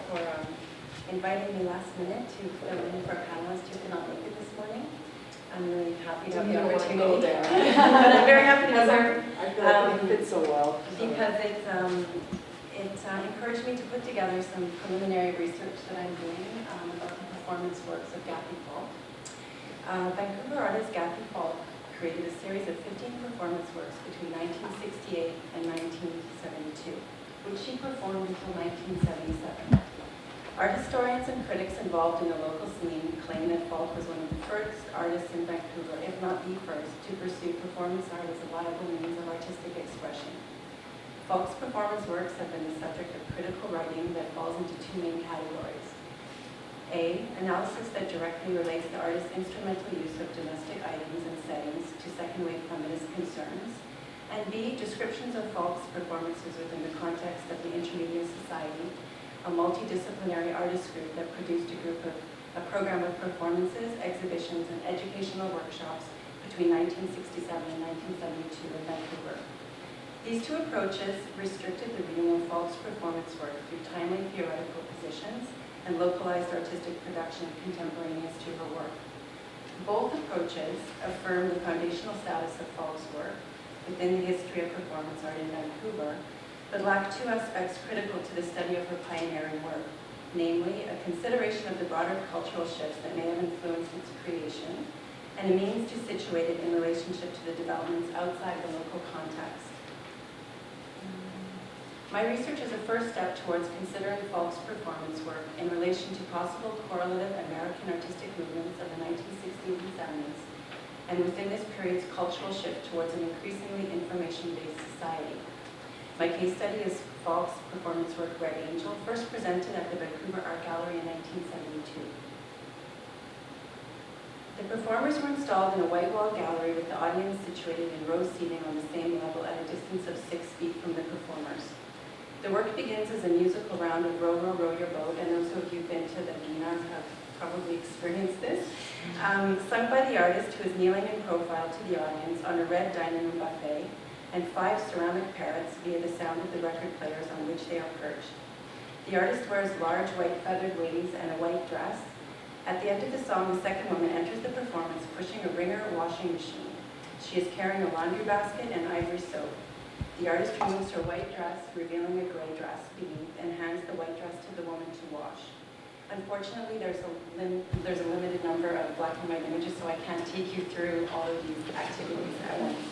for inviting me last minute to fill in for a panelist who could not make it this morning. I'm really happy to have the opportunity. There. But I'm very happy to be here I feel like it fits so well. because it encouraged me to put together some preliminary research that I'm doing about the performance works of Gathie Falk. Vancouver artist Gathie Falk created a series of 15 performance works between 1968 and 1972, which she performed until 1977. Art historians and critics involved in the local scene claim that Falk was one of the first artists in Vancouver, if not the first, to pursue performance art as a viable means of artistic expression. Falk's performance works have been the subject of critical writing that falls into two main categories. A, analysis that directly relates the artist's instrumental use of domestic items and settings to second-wave feminist concerns. And B, descriptions of Falk's performances within the context of the Intermediate Society, a multidisciplinary artist group that produced a program of performances, exhibitions, and educational workshops between 1967 and 1972 in Vancouver. These two approaches restricted the reading of Falk's performance work through timely theoretical positions and localized artistic production contemporaneous to her work. Both approaches affirm the foundational status of Falk's work within the history of performance art in Vancouver, but lack two aspects critical to the study of her pioneering work, namely a consideration of the broader cultural shifts that may have influenced its creation, and a means to situate it in relationship to the developments outside the local context. My research is a first step towards considering Falk's performance work in relation to possible correlative American artistic movements of the 1960s and 70s, and within this period's cultural shift towards an increasingly information-based society. My case study is Falk's performance work, Red Angel, first presented at the Vancouver Art Gallery in 1972. The performers were installed in a white wall gallery with the audience situated in row seating on the same level at a distance of 6 feet from the performers. The work begins as a musical round of Row, Row, Row Your Boat, and those of you who've been to the Guinas have probably experienced this, sung by the artist who is kneeling in profile to the audience on a red dining room buffet, and 5 ceramic parrots via the sound of the record players on which they are perched. The artist wears large white feathered wings and a white dress. At the end of the song, the second woman enters the performance pushing a Ringer washing machine. She is carrying a laundry basket and ivory soap. The artist removes her white dress, revealing a gray dress beneath, and hands the white dress to the woman to wash. Unfortunately, there's a limited number of black and white images, so I can't take you through all of these activities at once.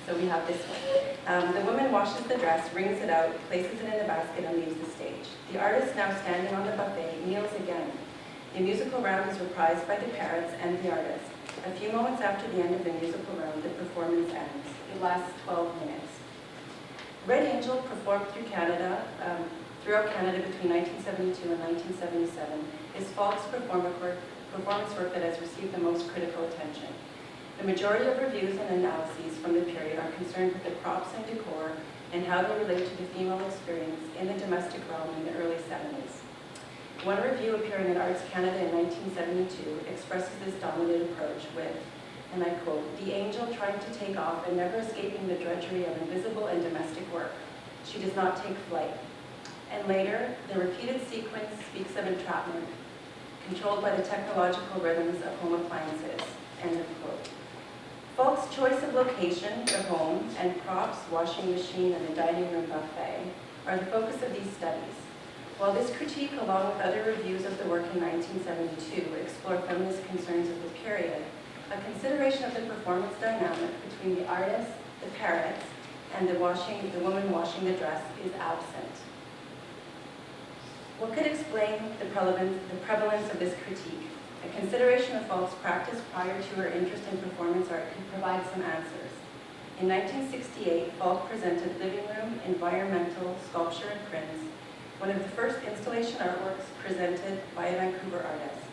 So we have this one. The woman washes the dress, wrings it out, places it in the basket, and leaves the stage. The artist, now standing on the buffet, kneels again. The musical round is reprised by the parrots and the artist. A few moments after the end of the musical round, the performance ends. It lasts 12 minutes. Red Angel performed throughout Canada between 1972 and 1977 is Falk's performance work that has received the most critical attention. The majority of reviews and analyses from the period are concerned with the props and decor and how they relate to the female experience in the domestic realm in the early 70s. One review appearing in Arts Canada in 1972 expresses this dominant approach with, and I quote, "The angel trying to take off and never escaping the drudgery of invisible and domestic work. She does not take flight." And later, the repeated sequence speaks of entrapment, controlled by the technological rhythms of home appliances, end of quote. Falk's choice of location, the home, and props, washing machine, and the dining room buffet are the focus of these studies. While this critique, along with other reviews of the work in 1972, explore feminist concerns of the period, a consideration of the performance dynamic between the artist, the parrots, and the woman washing the dress is absent. What could explain the prevalence of this critique? A consideration of Falk's practice prior to her interest in performance art could provide some answers. In 1968, Falk presented Living Room, Environmental, Sculpture and Prints, one of the first installation artworks presented by a Vancouver artist.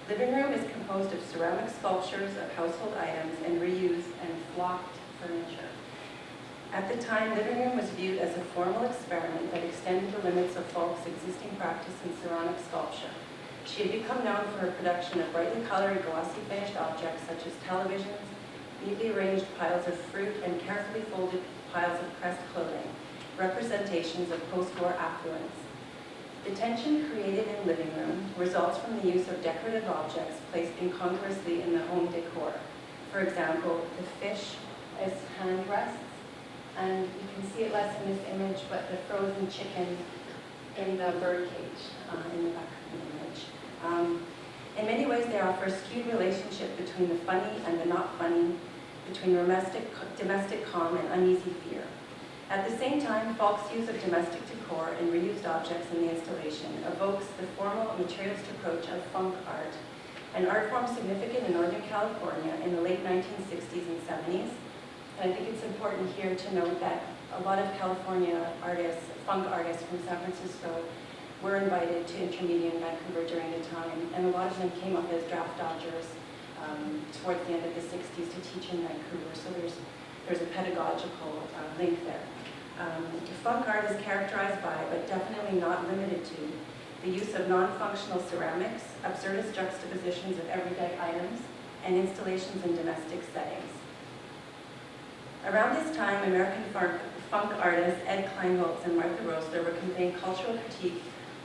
Living Room is composed of ceramic sculptures of household items and reused and flocked furniture. At the time, Living Room was viewed as a formal experiment that extended the limits of Falk's existing practice in ceramic sculpture. She had become known for her production of brightly colored, glossy finished objects such as televisions, neatly arranged piles of fruit, and carefully folded piles of pressed clothing, representations of post-war affluence. The tension created in living room results from the use of decorative objects placed incongruously in the home decor. For example, the fish as hand rests, and you can see it less in this image, but the frozen chicken in the bird cage in the back of the image. In many ways, they offer a skewed relationship between the funny and the not funny, between domestic calm and uneasy fear. At the same time, Falk's use of domestic decor and reused objects in the installation evokes the formal materialist approach of funk art, an art form significant in Northern California in the late 1960s and 70s. And I think it's important here to note that a lot of California artists, funk artists from San Francisco, were invited to Intermedia in Vancouver during the time, and a lot of them came up as draft dodgers towards the end of the 60s to teach in Vancouver. So there's a pedagogical link there. Funk art is characterized by, but definitely not limited to, the use of non-functional ceramics, absurdist juxtapositions of everyday items, and installations in domestic settings. Around this time, American funk artists Ed Kleinholz and Martha Rosler were conveying cultural critique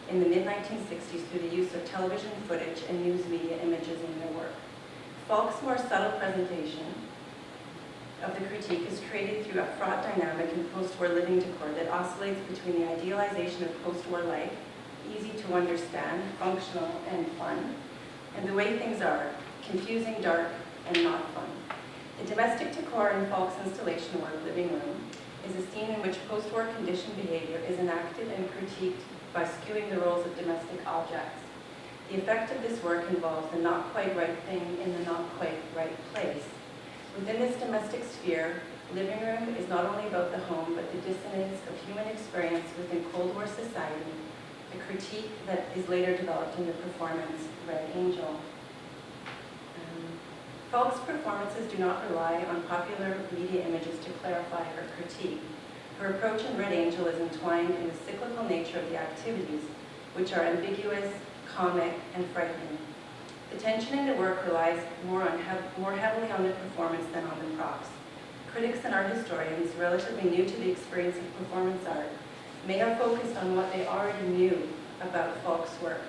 in the mid-1960s through the use of television footage and news media images in their work. Falk's more subtle presentation of the critique is created through a fraught dynamic in post-war living decor that oscillates between the idealization of post-war life, easy to understand, functional, and fun, and the way things are, confusing, dark, and not fun. The domestic decor in Falk's installation work, Living Room, is a scene in which post-war conditioned behavior is enacted and critiqued by skewing the roles of domestic objects. The effect of this work involves the not quite right thing in the not quite right place. Within this domestic sphere, Living Room is not only about the home, but the dissonance of human experience within Cold War society, a critique that is later developed in the performance Red Angel. Falk's performances do not rely on popular media images to clarify her critique. Her approach in Red Angel is entwined in the cyclical nature of the activities, which are ambiguous, comic, and frightening. The tension in the work relies more heavily on the performance than on the props. Critics and art historians, relatively new to the experience of performance art, may have focused on what they already knew about Falk's work,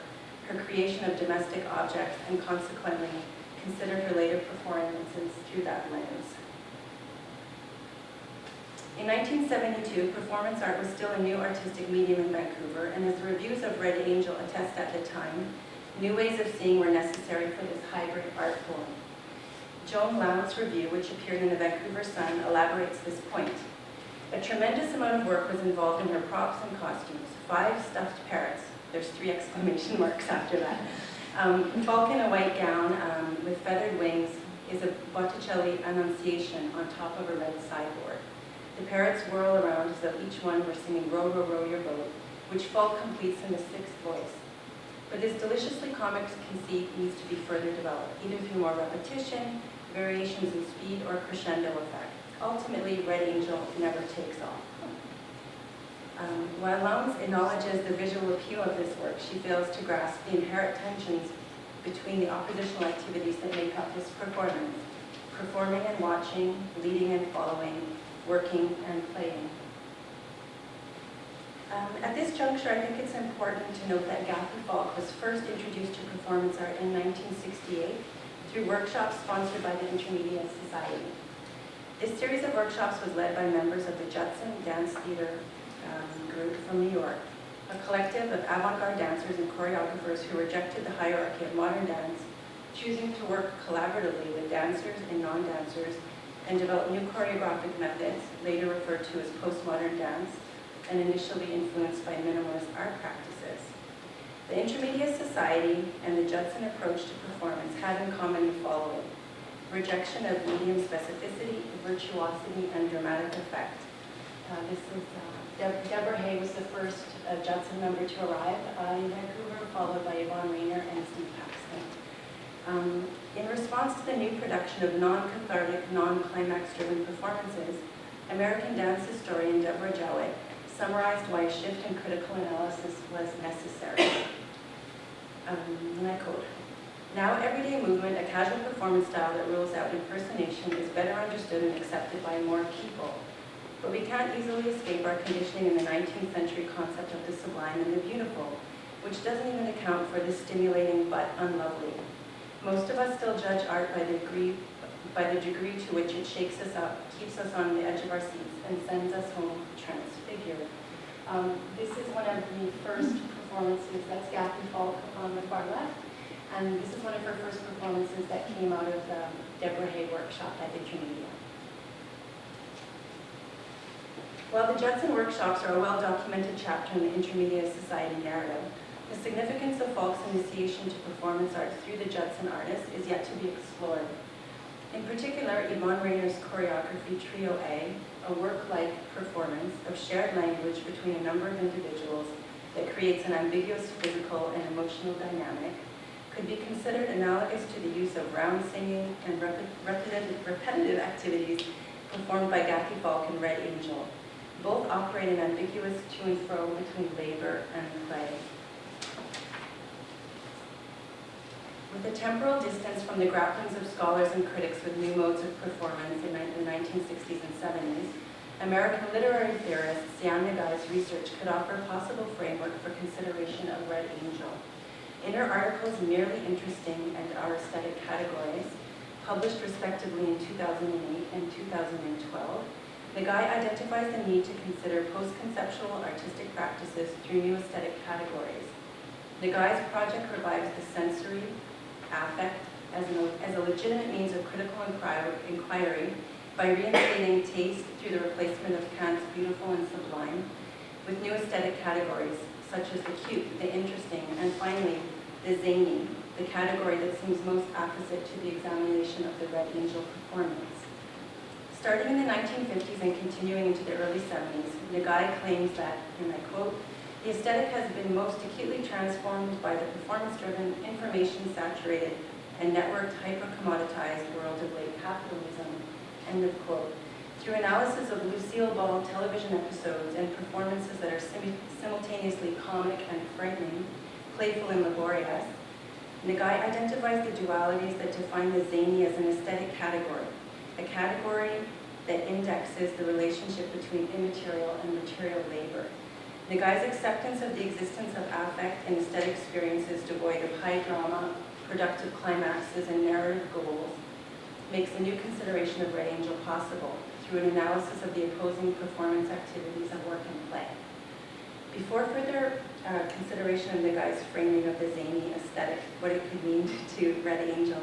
her creation of domestic objects, and consequently considered her later performances through that lens. In 1972, performance art was still a new artistic medium in Vancouver, and as the reviews of Red Angel attest at the time, new ways of seeing were necessary for this hybrid art form. Joan Lount's review, which appeared in the Vancouver Sun, elaborates this point. A tremendous amount of work was involved in her props and costumes. 5 stuffed parrots. There's 3 exclamation marks after that. Falk in a white gown with feathered wings is a Botticelli Annunciation on top of a red sideboard. The parrots whirl around as though each one were singing Row, Row, Row Your Boat, which Falk completes in the 6th voice. But this deliciously comic conceit needs to be further developed, either through more repetition, variations in speed, or crescendo effect. Ultimately, Red Angel never takes off. While Lowndes acknowledges the visual appeal of this work, she fails to grasp the inherent tensions between the oppositional activities that make up this performance: performing and watching, leading and following, working and playing. At this juncture, I think it's important to note that Gathie Falk was first introduced to performance art in 1968 through workshops sponsored by the Intermedia Society. This series of workshops was led by members of the Judson Dance Theater group from New York, a collective of avant-garde dancers and choreographers who rejected the hierarchy of modern dance, choosing to work collaboratively with dancers and non-dancers and develop new choreographic methods, later referred to as postmodern dance, and initially influenced by minimalist art practices. The Intermedia Society and the Judson approach to performance had in common the following: rejection of medium specificity, virtuosity, and dramatic effect. This is Deborah Hay was the first Judson member to arrive in Vancouver, followed by Yvonne Rayner and Steve Paxton. In response to the new production of non-cathartic, non-climax-driven performances, American dance historian Deborah Jowett summarized why a shift in critical analysis was necessary. And I quote, "Now everyday movement, a casual performance style that rules out impersonation, is better understood and accepted by more people. But we can't easily escape our conditioning in the 19th century concept of the sublime and the beautiful. which doesn't even account for the stimulating but unlovely. Most of us still judge art by the degree to which it shakes us up, keeps us on the edge of our seats, and sends us home transfigured. This is one of the first performances, that's Gathie Falk on the far left, and this is one of her first performances that came out of the Deborah Hay workshop at Intermedia. While the Judson workshops are a well-documented chapter in the Intermedia Society narrative, the significance of Falk's initiation to performance art through the Judson artists is yet to be explored. In particular, Yvonne Rayner's choreography Trio A, a work-like performance of shared language between a number of individuals that creates an ambiguous physical and emotional dynamic, could be considered analogous to the use of round singing and repetitive activities performed by Gathie Falk and Red Angel. Both operate an ambiguous to and fro between labor and play. With a temporal distance from the grapplings of scholars and critics with new modes of performance in the 1960s and 70s, American literary theorist Siam Nagai's research could offer a possible framework for consideration of Red Angel. In her articles Merely Interesting and Our Aesthetic Categories, published respectively in 2008 and 2012, Nagai identifies the need to consider post-conceptual artistic practices through new aesthetic categories. Nagai's project revives the sensory affect as a legitimate means of critical inquiry by reinstating taste through the replacement of Kant's beautiful and sublime with new aesthetic categories such as the cute, the interesting, and finally, the zany, the category that seems most opposite to the examination of the Red Angel performance. Starting in the 1950s and continuing into the early 70s, Nagai claims that, and I quote, "The aesthetic has been most acutely transformed by the performance-driven, information-saturated, and networked hyper-commoditized world of late capitalism," end of quote. Through analysis of Lucille Ball television episodes and performances that are simultaneously comic and frightening, playful and laborious, Nagai identifies the dualities that define the zany as an aesthetic category, a category that indexes the relationship between immaterial and material labor. Nagai's acceptance of the existence of affect and aesthetic experiences devoid of high drama, productive climaxes, and narrative goals makes a new consideration of Red Angel possible through an analysis of the opposing performance activities of work and play. Before further consideration of Nagai's framing of the zany aesthetic, what it could mean to Red Angel,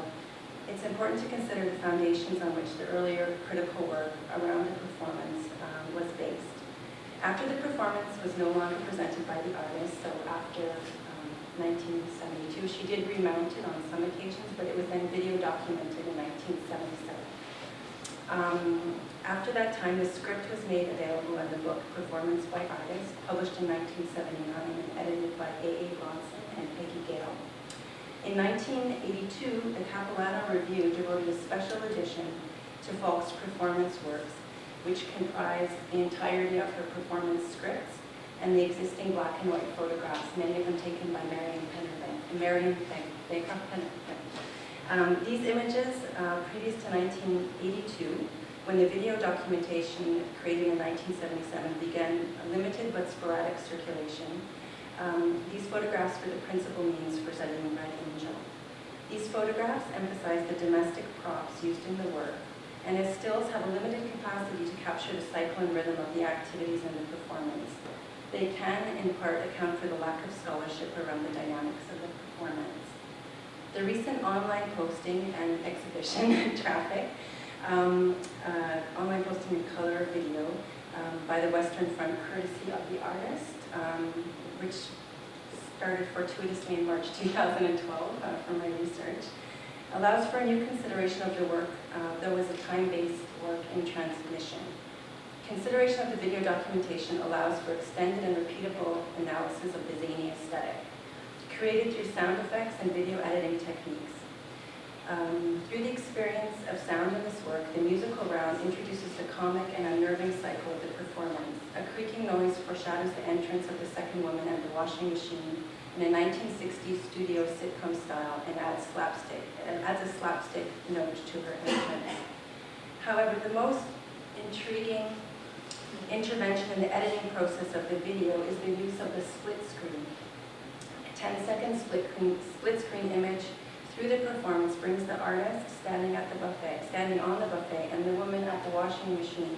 it's important to consider the foundations on which the earlier critical work around the performance was based. After the performance was no longer presented by the artist, so after 1972, she did remount it on some occasions, but it was then video documented in 1977. After that time, the script was made available in the book Performance by Artists, published in 1979 and edited by A.A. Bronson and Peggy Gale. In 1982, the Capilano Review devoted a special edition to Falk's performance works, which comprised the entirety of her performance scripts and the existing black and white photographs, many of them taken by Marion Baker. These images, previous to 1982, when the video documentation created in 1977 began a limited but sporadic circulation, these photographs were the principal means for studying Red Angel. These photographs emphasize the domestic props used in the work, and as stills have a limited capacity to capture the cycle and rhythm of the activities in the performance. They can, in part, account for the lack of scholarship around the dynamics of the performance. The recent online posting and exhibition traffic, online posting in color video by the Western Front, courtesy of the artist, which started fortuitously in March 2012 from my research, allows for a new consideration of the work, though as a time-based work in transmission. Consideration of the video documentation allows for extended and repeatable analysis of the zany aesthetic, created through sound effects and video editing techniques. Through the experience of sound in this work, the musical round introduces the comic and unnerving cycle of the performance. A creaking noise foreshadows the entrance of the second woman and the washing machine in a 1960s studio sitcom style and adds a slapstick note to her entrance. However, the most intriguing intervention in the editing process of the video is the use of the split screen 10-second split-screen image through the performance brings the artist standing on the buffet, and the woman at the washing machine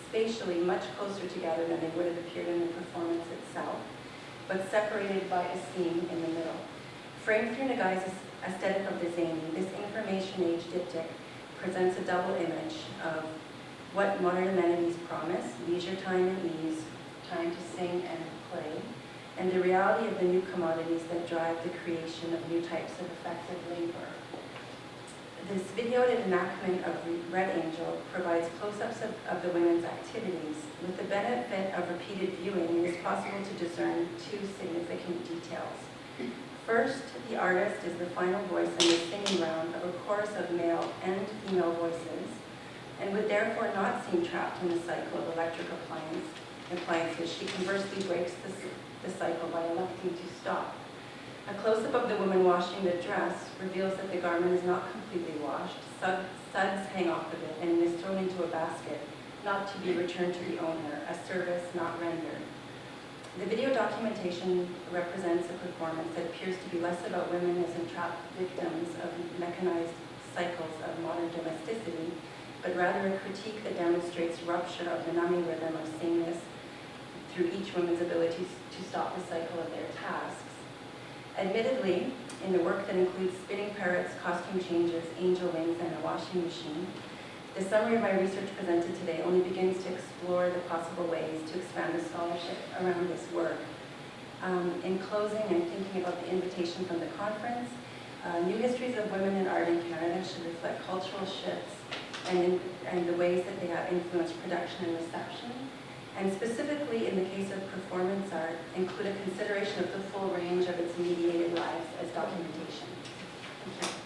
spatially much closer together than they would have appeared in the performance itself, but separated by a seam in the middle. Framed through Nagai's aesthetic of the zany, this information age diptych presents a double image of what modern amenities promise: leisure time and ease, time to sing and play, and the reality of the new commodities that drive the creation of new types of effective labor. This videoed enactment of Red Angel provides close-ups of the women's activities. With the benefit of repeated viewing, it is possible to discern two significant details. First, the artist is the final voice in the singing round of a chorus of male and female voices, and would therefore not seem trapped in the cycle of electric appliances. She conversely breaks the cycle by electing to stop. A close-up of the woman washing the dress reveals that the garment is not completely washed. Suds hang off of it, and it is thrown into a basket, not to be returned to the owner, a service not rendered. The video documentation represents a performance that appears to be less about women as entrapped victims of mechanized cycles of modern domesticity, but rather a critique that demonstrates rupture of the numbing rhythm of sameness through each woman's ability to stop the cycle of their tasks. Admittedly, in the work that includes spinning parrots, costume changes, angel wings, and a washing machine, the summary of my research presented today only begins to explore the possible ways to expand the scholarship around this work. In closing, and thinking about the invitation from the conference, New Histories of Women in Art in Canada should reflect cultural shifts and the ways that they have influenced production and reception, and specifically in the case of performance art, include a consideration of the full range of its mediated lives as documentation. Thank you.